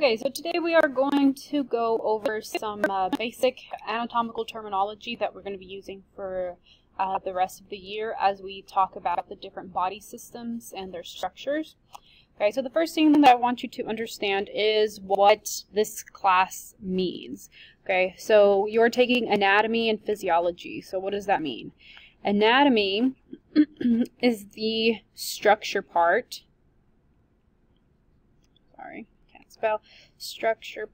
Okay, so today we are going to go over some basic anatomical terminology that we're going to be using for the rest of the year as we talk about the different body systems and their structures. Okay, so the first thing that I want you to understand is what this class means. Okay, so you're taking anatomy and physiology. So what does that mean? Anatomy is the structure part. Sorry. Spell structure,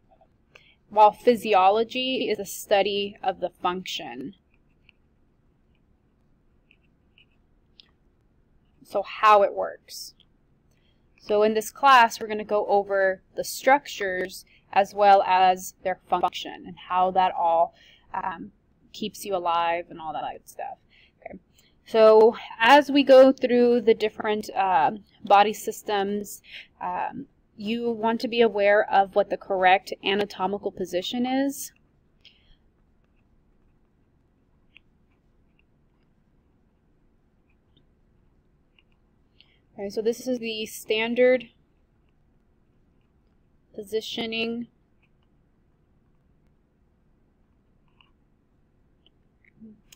while physiology is the study of the function. So how it works. So in this class we're going to go over the structures as well as their function and how that all keeps you alive and all that good stuff. Okay. So as we go through the different body systems, you want to be aware of what the correct anatomical position is. Okay, so this is the standard positioning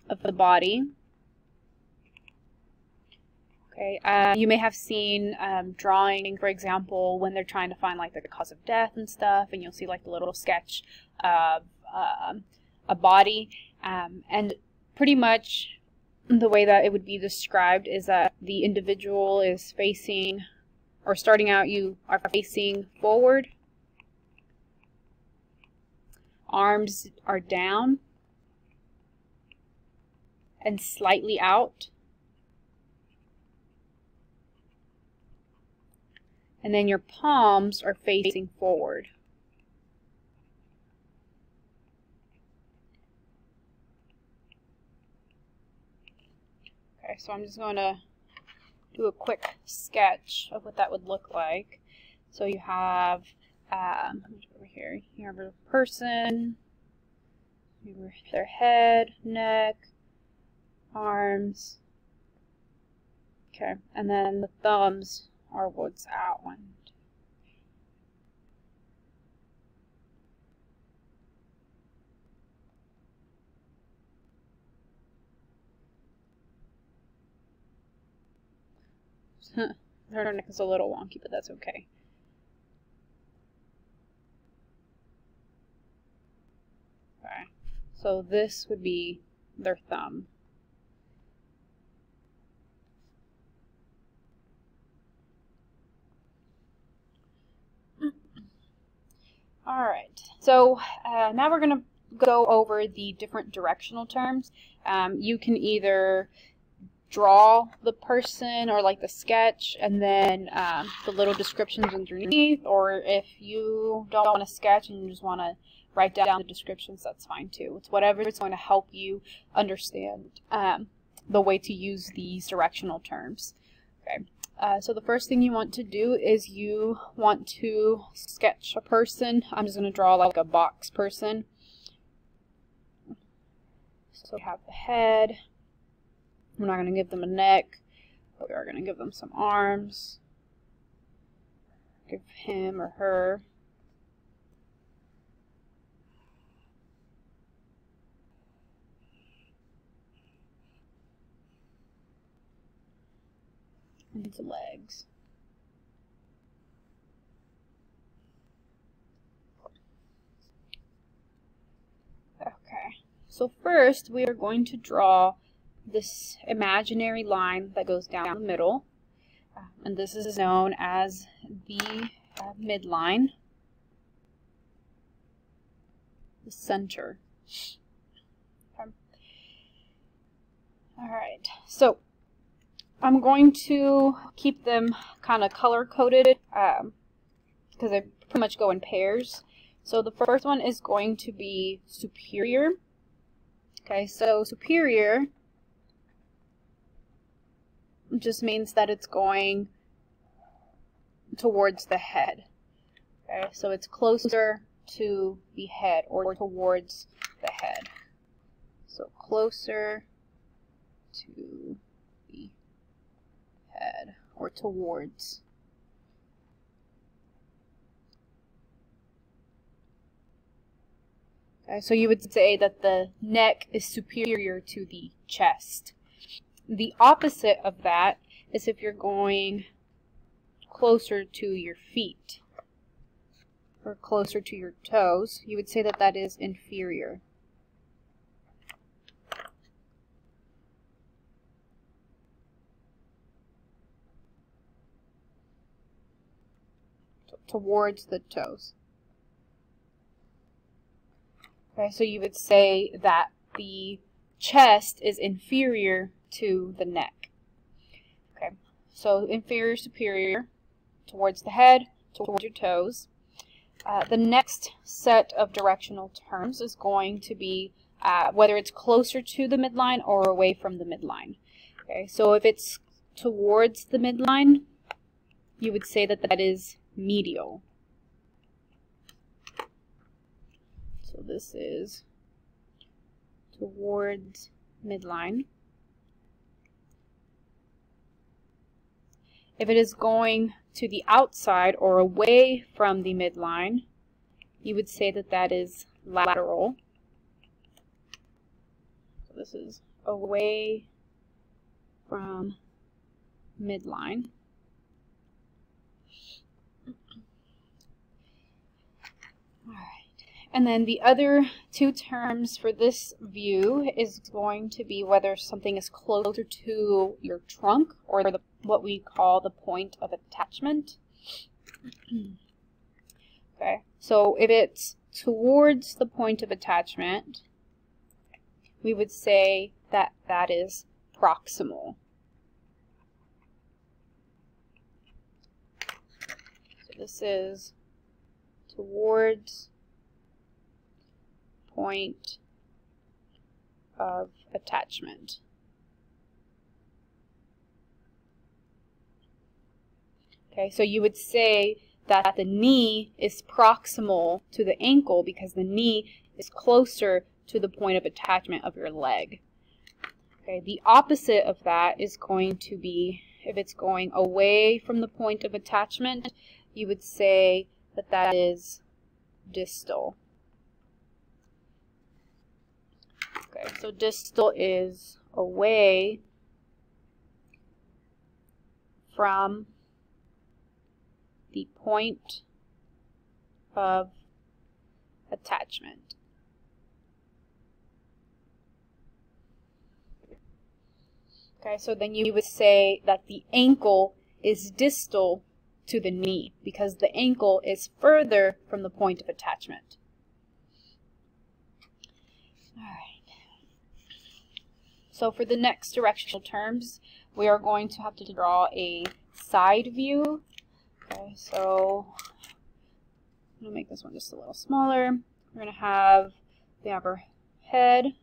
of the body. Okay, you may have seen drawing, for example, when they're trying to find like the cause of death and stuff, and you'll see like the little sketch of a body, and pretty much the way that it would be described is that the individual is facing, or starting out, you are facing forward, arms are down and slightly out. And then your palms are facing forward. Okay, so I'm just going to do a quick sketch of what that would look like. So you have over here, you have a person, their head, neck, arms. Okay, and then the thumbs are what's outlined. Her neck is a little wonky, but that's okay. Okay, so this would be their thumb. Alright, so now we're going to go over the different directional terms. You can either draw the person or like the sketch and then the little descriptions underneath, or if you don't want to sketch and you just want to write down the descriptions, that's fine too. It's whatever is going to help you understand the way to use these directional terms. Okay. So the first thing you want to do is you want to sketch a person. I'm just going to draw like a box person. So we have the head. We're not going to give them a neck, but we are going to give them some arms. Give him or her. And some legs. Okay, so first we are going to draw this imaginary line that goes down the middle, and this is known as the midline, the center. Okay. Alright, so I'm going to keep them kind of color-coded because they pretty much go in pairs. So the first one is going to be superior. Okay, so superior just means that it's going towards the head. Okay, so it's closer to the head or towards the head. So closer to the head or towards. Okay, so you would say that the neck is superior to the chest. The opposite of that is if you're going closer to your feet or closer to your toes, you would say that that is inferior. Towards the toes. Okay, so you would say that the chest is inferior to the neck. Okay, so inferior, superior, towards the head, towards your toes. The next set of directional terms is going to be whether it's closer to the midline or away from the midline. Okay, so if it's towards the midline, you would say that that is medial. So this is towards midline. If it is going to the outside or away from the midline, you would say that that is lateral. So this is away from midline. And then the other two terms for this view is going to be whether something is closer to your trunk or what we call the point of attachment. Okay, so if it's towards the point of attachment, we would say that that is proximal. So this is towards point of attachment. Okay, so you would say that the knee is proximal to the ankle because the knee is closer to the point of attachment of your leg. Okay, the opposite of that is going to be if it's going away from the point of attachment, you would say that that is distal. Okay, so distal is away from the point of attachment. Okay, so then you would say that the ankle is distal to the knee because the ankle is further from the point of attachment. All right. So for the next directional terms, we are going to have to draw a side view. Okay, so I'm going to make this one just a little smaller. We're going to have our head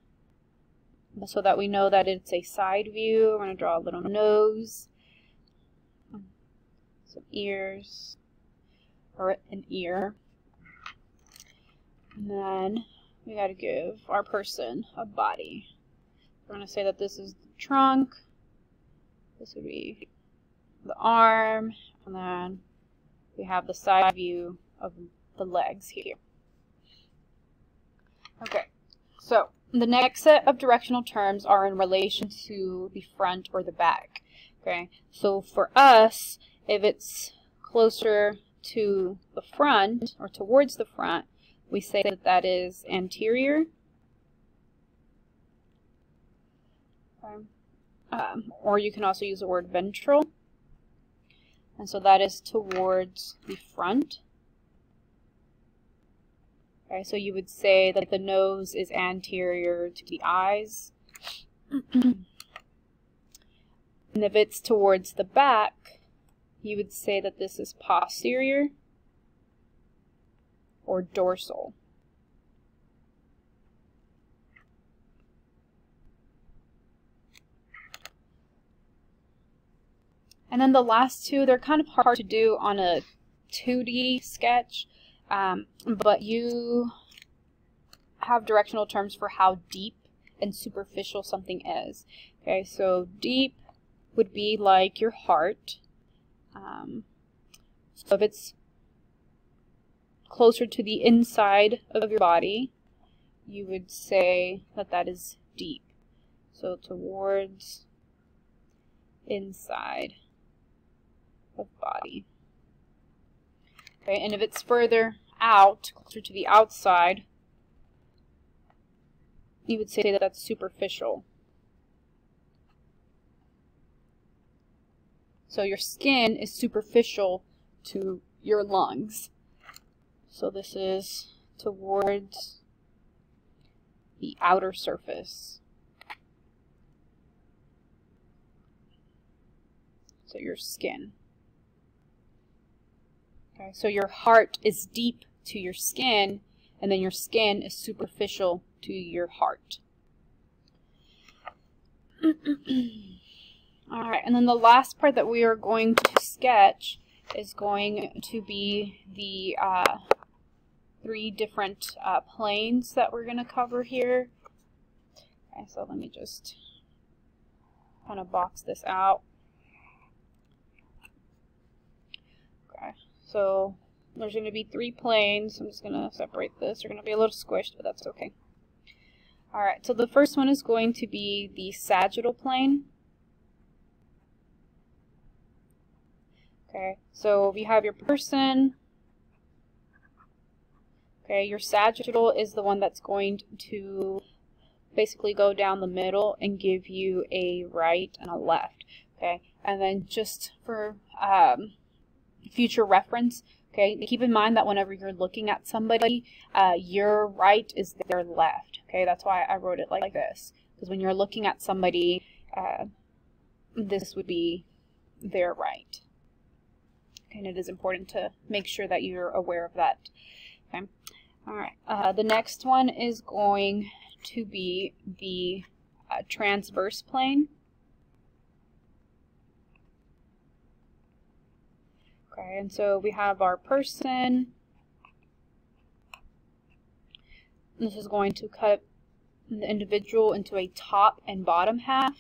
so that we know that it's a side view. We're going to draw a little nose, some ears, or an ear. And then we got to give our person a body. We're going to say that this is the trunk, this would be the arm, and then we have the side view of the legs here. Okay, so the next set of directional terms are in relation to the front or the back. Okay, so for us, if it's closer to the front or towards the front, we say that that is anterior. Or you can also use the word ventral. And so that is towards the front. Okay, so you would say that the nose is anterior to the eyes. And if it's towards the back, you would say that this is posterior or dorsal. And then the last two, they're kind of hard to do on a 2D sketch, but you have directional terms for how deep and superficial something is. Okay, so deep would be like your heart. So if it's closer to the inside of your body, you would say that that is deep. So towards inside of body. Okay, and if it's further out, closer to the outside, you would say that that's superficial. So your skin is superficial to your lungs. So this is towards the outer surface. So your skin. Okay, so your heart is deep to your skin, and then your skin is superficial to your heart. Alright, and then the last part that we are going to sketch is going to be the 3 different planes that we're going to cover here. Okay, so let me just kind of box this out. Okay, so there's going to be 3 planes. I'm just going to separate this. They're going to be a little squished, but that's okay. Alright, so the first one is going to be the sagittal plane. Okay, so if you have your person, okay, your sagittal is the one that's going to basically go down the middle and give you a right and a left. Okay, and then just for future reference, okay, keep in mind that whenever you're looking at somebody, your right is their left. Okay, that's why I wrote it like this, because when you're looking at somebody, this would be their right. Okay, and it is important to make sure that you're aware of that. Okay, all right. The next one is going to be the transverse plane. Okay, and so we have our person. This is going to cut the individual into a top and bottom half.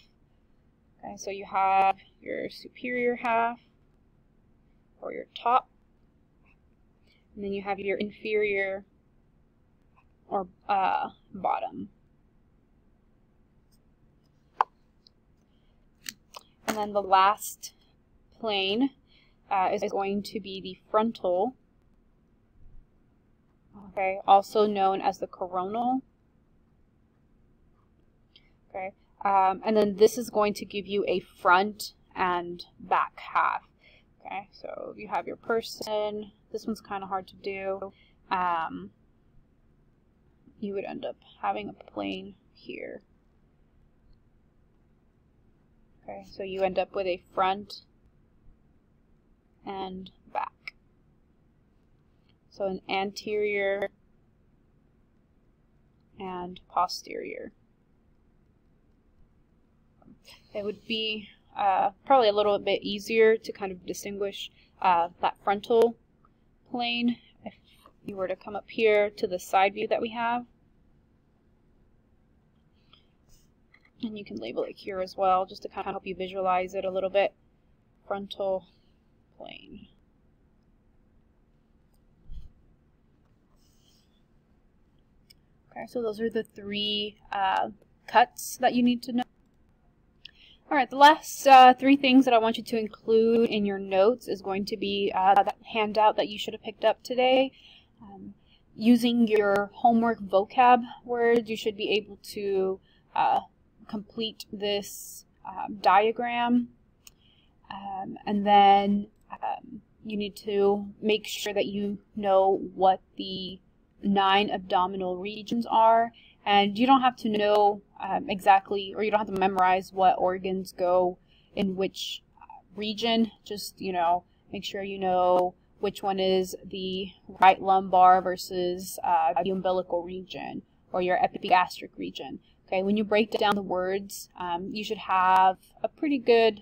Okay, so you have your superior half, or your top, and then you have your inferior or bottom. And then the last plane is going to be the frontal, okay, also known as the coronal. Okay, and then this is going to give you a front and back half. Okay, so you have your person. This one's kind of hard to do. You would end up having a plane here. Okay, so you end up with a front and back. So an anterior and posterior. It would be probably a little bit easier to kind of distinguish that frontal plane if you were to come up here to the side view that we have. And you can label it here as well, just to kind of help you visualize it a little bit. Frontal plane. Okay, so those are the 3 cuts that you need to know. Alright, the last 3 things that I want you to include in your notes is going to be that handout that you should have picked up today. Using your homework vocab words, you should be able to complete this diagram. And then you need to make sure that you know what the 9 abdominal regions are. And you don't have to know exactly, or you don't have to memorize what organs go in which region. Just, you know, make sure you know which one is the right lumbar versus the umbilical region, or your epigastric region. Okay, when you break down the words, you should have a pretty good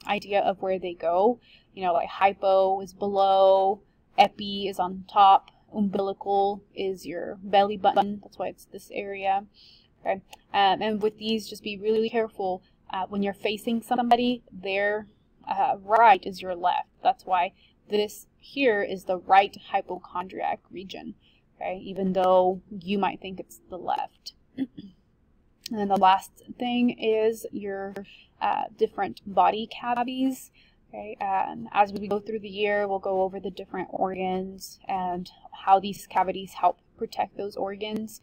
idea of where they go. You know, like hypo is below, epi is on top, umbilical is your belly button, that's why it's this area. Okay, and with these, just be really careful when you're facing somebody. Their right is your left. That's why this here is the right hypochondriac region. okay, even though you might think it's the left. And then the last thing is your different body cavities. Okay, as we go through the year, we'll go over the different organs and how these cavities help protect those organs.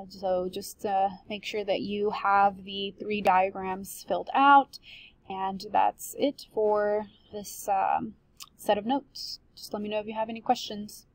So just make sure that you have the 3 diagrams filled out, and that's it for this set of notes. Just let me know if you have any questions.